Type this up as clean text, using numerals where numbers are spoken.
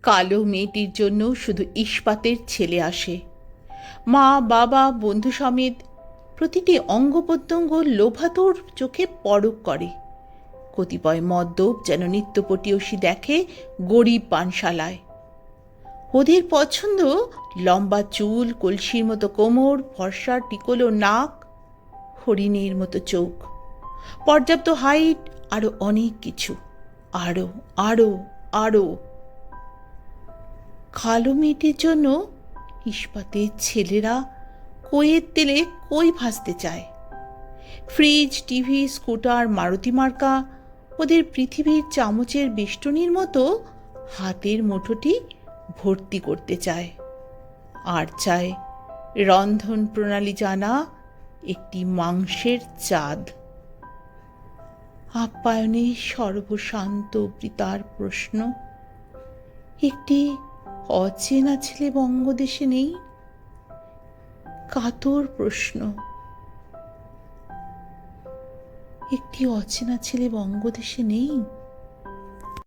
কালো মেয়েটির জন্য শুধু ইস্পাতের ছেলে আসে। মা বাবা বন্ধু সমেত প্রতিটি অঙ্গ প্রত্যঙ্গ লোভাতুর চোখে পরক করে। কতিপয় মদ্যপ যেন নিত্যপটীয়সী দেখে গরিব পানশালায়। ওদের পছন্দ লম্বা চুল, কলসির মতো কোমর, ফর্সা টিকলো নাক, হরিণের মতো চোখ, পর্যাপ্ত হাইট, আরো অনেক কিছু, আরো আরো আরো। কালো মেয়েটির জন্য ইস্পাতের ছেলেরা কইয়ের তেলে কই ভাজতে চায়। ফ্রিজ, টিভি, স্কুটার, মারুতি মার্কা ওদের পৃথিবীর চামচের বেষ্টনীর মতো হাতের মুঠোটি ভর্তি করতে চায়। আর চায় রন্ধন প্রণালী জানা একটি মাংসের চাঁদ। আপ্যায়নে সর্বশান্ত পিতার প্রশ্ন, একটি অচেনা ছেলে বঙ্গদেশে নেই? কাতর প্রশ্ন, একটি অচেনা ছেলে বঙ্গদেশে নেই?